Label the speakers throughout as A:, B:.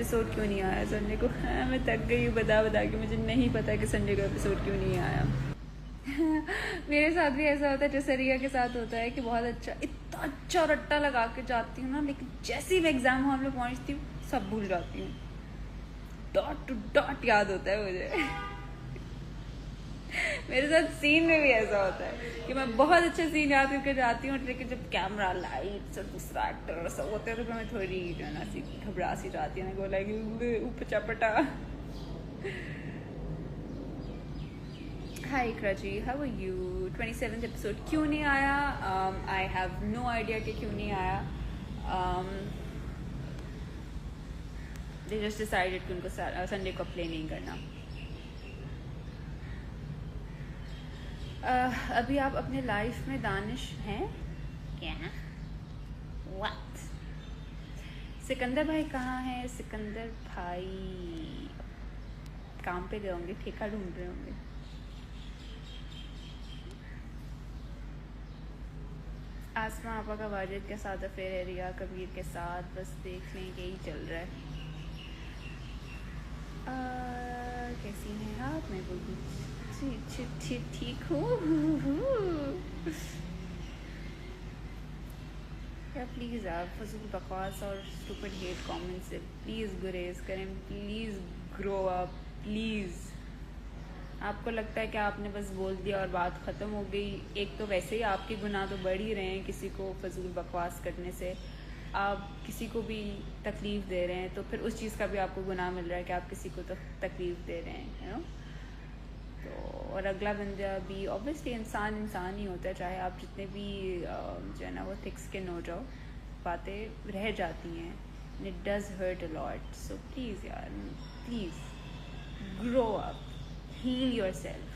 A: Episode क्यों नहीं आया संडे को। हाँ, मैं थक गई हूँ बता के, मुझे नहीं पता कि संडे को एपिसोड क्यों नहीं आया। मेरे साथ भी ऐसा होता है जैसे रिया के साथ होता है कि बहुत अच्छा, इतना अच्छा रट्टा लगा के जाती हूँ ना, लेकिन जैसे ही मैं एग्जाम हॉल में पहुँचती हूँ सब भूल जाती हूँ। डॉट टू डॉट याद होता है मुझे। मेरे साथ सीन में भी ऐसा होता है कि मैं बहुत अच्छे सीन याद करके जाती हूँ, लेकिन जब कैमरा लाइट्स और दूसरा एक्टर सब होते हैं तो मैं थोड़ी जो है ना सी घबरा सी जाती हूँ, बोला कि ऊपर चपटा। Hi Iqra ji, how are you. 27th episode क्यों नहीं आया? आई हैव नो आइडिया कि क्यों नहीं आया। दे जस्ट डिसाइडेड कि उनको संडे को प्ले नहीं करना। अभी आप अपने लाइफ में दानिश हैं क्या? What? सिकंदर भाई कहाँ हैं? सिकंदर भाई काम पे गए होंगे, ठेका ढूंढ रहे होंगे। आसमा आपा का वाजिद के साथ अफेयर है, रिया कबीर के साथ बस देखने के ही चल रहा है। कैसी हैं आप? मैं बोलूँ ठीक हूँ। या प्लीज़ आप फजूल बकवास और स्टूपिड हेट कमेंट से प्लीज़ गुरेज करें, प्लीज़ ग्रो अप प्लीज़। आपको लगता है कि आपने बस बोल दिया और बात ख़त्म हो गई। एक तो वैसे ही आपके गुनाह तो बढ़ ही रहे हैं किसी को फजूल बकवास करने से, आप किसी को भी तकलीफ़ दे रहे हैं तो फिर उस चीज़ का भी आपको गुनाह मिल रहा है कि आप किसी को तो तकलीफ़ दे रहे हैं, यू नो। तो और अगला बंदा भी ऑब्वियसली इंसान ही होता है, चाहे आप जितने भी जो है ना वो थिक स्किन हो जाओ, बातें रह जाती हैं, it does hurt a lot. So please यार, please grow up, heal yourself.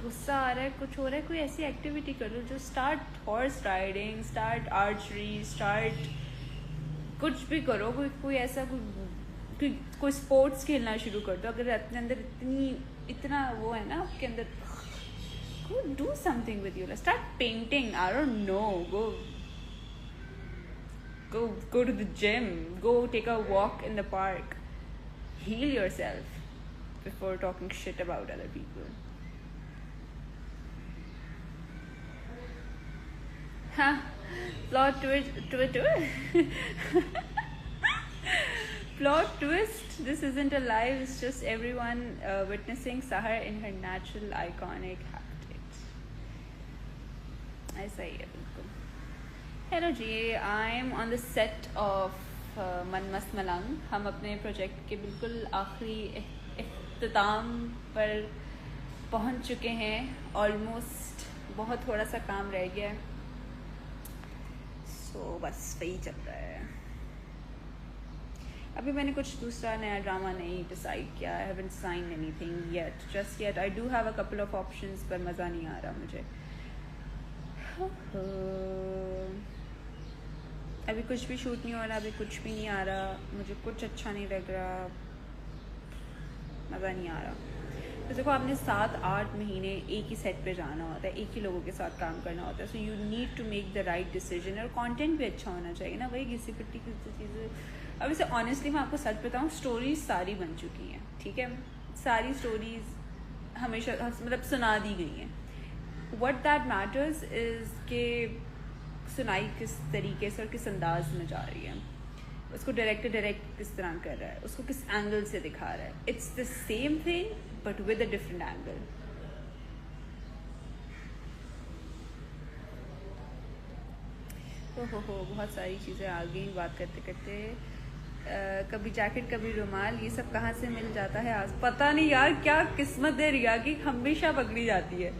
A: गुस्सा आ रहा है, कुछ हो रहा है, कोई ऐसी एक्टिविटी कर लो जो start horse riding, start archery, start कुछ भी करो, कोई ऐसा कोई स्पोर्ट्स खेलना शुरू कर दो। अगर अपने अंदर इतना वो है ना आपके अंदर, go do something with your life, start painting, I don't know, go to the gym, go take a walk in the park, heal yourself before talking shit about other people. Huh, plot plot twist, this isn't a live, it's just everyone witnessing Sahar in her natural iconic habitat. ऐसा ही है बिल्कुल। Hello जी, I am on the set of Mann Mast मलंग। हम अपने project के बिल्कुल आखिरी इख्तिताम पर पहुंच चुके हैं, ऑलमोस्ट। बहुत थोड़ा सा काम रह गया है, सो बस वही चल रहा है। अभी मैंने कुछ दूसरा नया ड्रामा नहीं डिसाइड किया, I haven't signed anything yet, just yet. I do have a couple of options, पर मज़ा नहीं आ रहा मुझे। अभी कुछ भी शूट नहीं हो रहा, अभी कुछ भी नहीं आ रहा, मुझे कुछ अच्छा नहीं लग रहा, मज़ा नहीं आ रहा। तो देखो, आपने 7-8 महीने एक ही सेट पे जाना होता है, एक ही लोगों के साथ काम करना होता है, so you need to make the right decision. और कंटेंट भी अच्छा होना चाहिए ना, वही घिसी पिट्टी की चीज़ें। अब इसे ऑनेस्टली मैं आपको सच बताऊँ, स्टोरीज सारी बन चुकी हैं, ठीक है, सारी स्टोरीज हमेशा मतलब सुना दी गई हैं। व्हाट दैट मैटर्स इज़ के सुनाई किस तरीके से और किस अंदाज में जा रही है, उसको डायरेक्टर किस तरह कर रहा है, उसको किस एंगल से दिखा रहा है। It's the same thing but with a different angle. हो बहुत सारी चीज़ें आ गई बात करते करते। कभी जैकेट कभी रुमाल, ये सब कहाँ से मिल जाता है आज पता नहीं यार, क्या किस्मत है रिया की, हमेशा पकड़ी जाती है।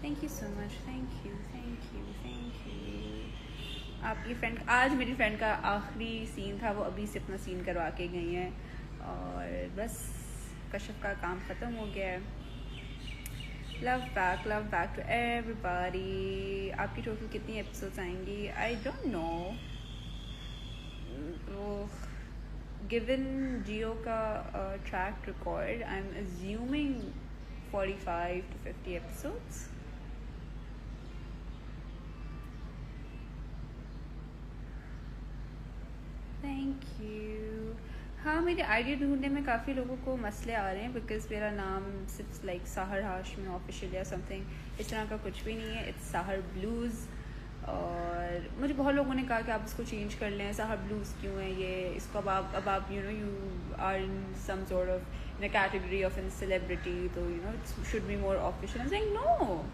A: Thank you so much, thank you. आपकी फ्रेंड, आज मेरी फ्रेंड का आखिरी सीन था, वो अभी से अपना सीन करवा के गई हैं और बस कश्यप का काम ख़त्म हो गया है। Love back to everybody. आपकी टोटल कितनी एपिसोड्स आएंगी? I don't know, given Geo का track record, I'm assuming 45 to 50 episodes. Thank you. हाँ, मेरे आइडिया ढूंढने में काफ़ी लोगों को मसले आ रहे हैं बिकॉज मेरा नाम सिर्फ लाइक साहर हाशमी ऑफिशियल या समथिंग इस तरह का कुछ भी नहीं है. It's Sahar Blues. और मुझे बहुत लोगों ने कहा कि आप इसको चेंज कर लें. साहर ब्लूज़ क्यों है ये? इसको अब आप you know you are in some sort of in a category of in celebrity, तो you know it's should be more official. I am saying no,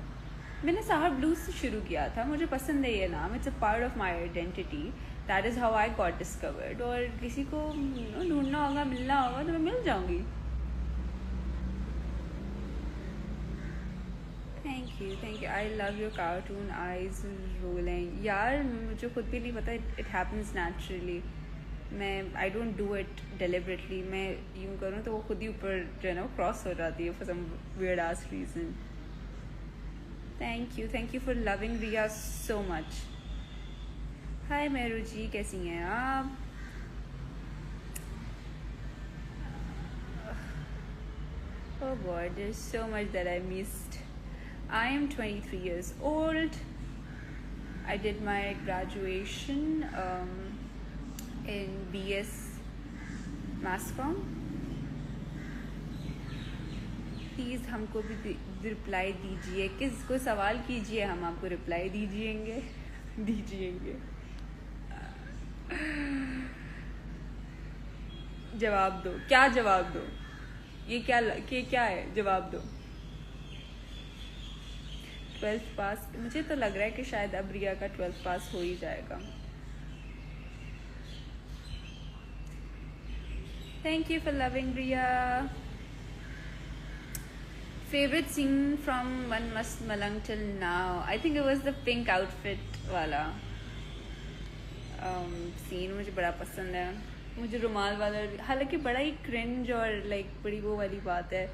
A: मैंने साहर ब्लूज़ से शुरू किया था. मुझे पसंद है ये नाम. It's a part of my identity. That is how I got discovered. और किसी को ढूंढना होगा, मिलना होगा तो मैं मिल जाऊंगी. Thank you. I love your cartoon eyes rolling. यार मुझे खुद भी नहीं पता. It happens naturally. मैं I don't do it deliberately. मैं यूँ करूँ तो वो खुद ही ऊपर जो है ना क्रॉस हो जाती है for some weird ass reason. Thank you for loving Riya so much. Hi Meru ji, कैसी हैं आप? Oh God, there's so much that I missed. I am 23 years old. I did my graduation in BS Mass Comm. Please हमको भी reply दीजिए. किसको सवाल कीजिए, हम आपको रिप्लाई दीजिएंगे. जवाब दो. क्या जवाब दो? ये क्या है? जवाब दो. 12th पास. मुझे तो लग रहा है कि शायद अब रिया का 12th पास हो ही जाएगा. Thank you for loving Riya. Favourite scene from वन Mast Malang till now. I think it was the pink outfit वाला सीन. मुझे बड़ा पसंद है. मुझे रुमाल वाला, हालांकि बड़ा ही क्रिंज और लाइक बड़ी वो वाली बात है.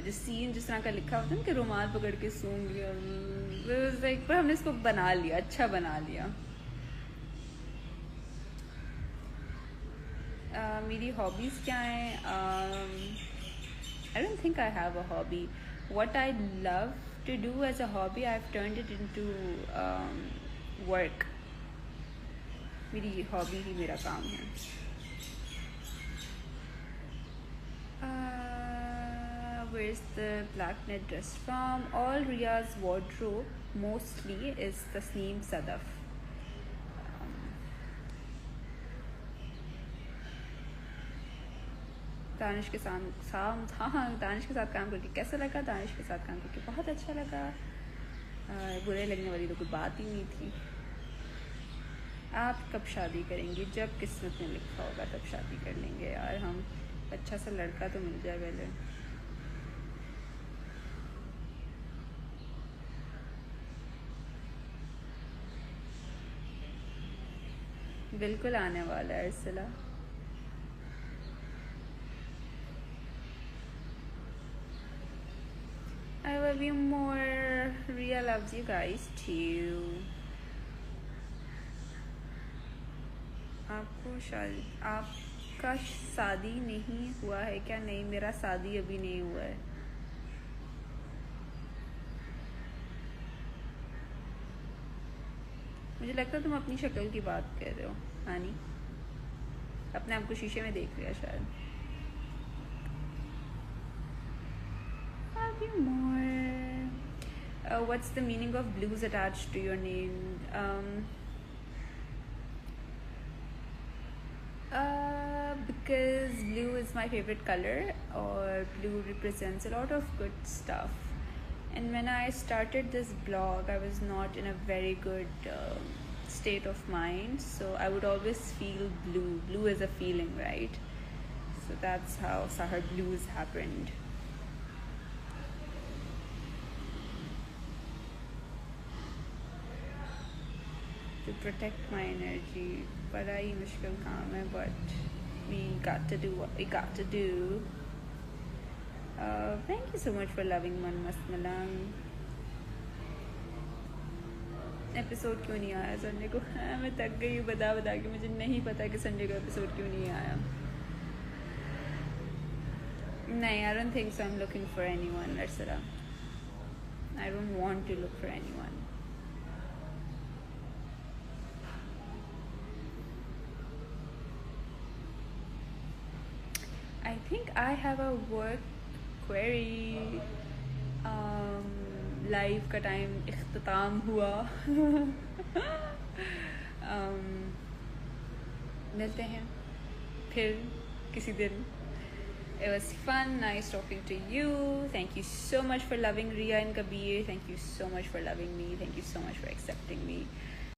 A: जो सीन जिस तरह का लिखा होता है ना कि रुमाल पकड़ के सूंघ लिया, लाइक पर हमने इसको बना लिया, अच्छा बना लिया. मेरी हॉबीज़ क्या हैं? I don't think I have a hobby. What I love to do as a hobby, I've turned it into work. मेरी हॉबी ही मेरा काम है. Where's the black net dress from? All Ria's wardrobe mostly is Tasneem Sadaf. Danish के साथ दानिश के साथ काम करके कैसा लगा? दानिश के साथ काम करके बहुत अच्छा लगा. बुरे लगने वाली तो कोई बात ही नहीं थी. आप कब शादी करेंगे? जब किस्मत में लिखा होगा तब शादी कर लेंगे यार. हम अच्छा सा लड़का तो मिल जाए पहले. बिल्कुल आने वाला है Arsala. I love you more. Ria loves you guys too. आपका शादी नहीं हुआ है क्या? नहीं, मेरा शादी अभी नहीं हुआ है. मुझे लगता है तुम अपनी शक्ल की बात कर रहे हो हानी. अपने आप को शीशे में देख लिया शायद. Love you more. What's the meaning of blues attached to your name? Because blue is my favorite color, or blue represents a lot of good stuff. And when I started this blog, I was not in a very good state of mind, so I would always feel blue. Blue is a feeling, right? So that's how Sahar Blues happened. To protect my energy, बड़ा ही मुश्किल काम है, but we got to do what we got to do. Thank you so much for loving Man Mast Malang. Episode क्यों नहीं आया Sunday को? हाँ, मैं थक गई हूँ बता बता के, मुझे नहीं पता कि संडे को एपिसोड क्यों नहीं आया. नहीं, I don't think so. I'm looking for anyone, Arsara. I don't want to look for anyone. I think I have a work query. Live का टाइम इख्तिताम हुआ. मिलते हैं फिर किसी दिन. It was fun, nice talking to you. Thank you so much for loving Ria and Kabir. Thank you so much for loving me. Thank you so much for accepting me.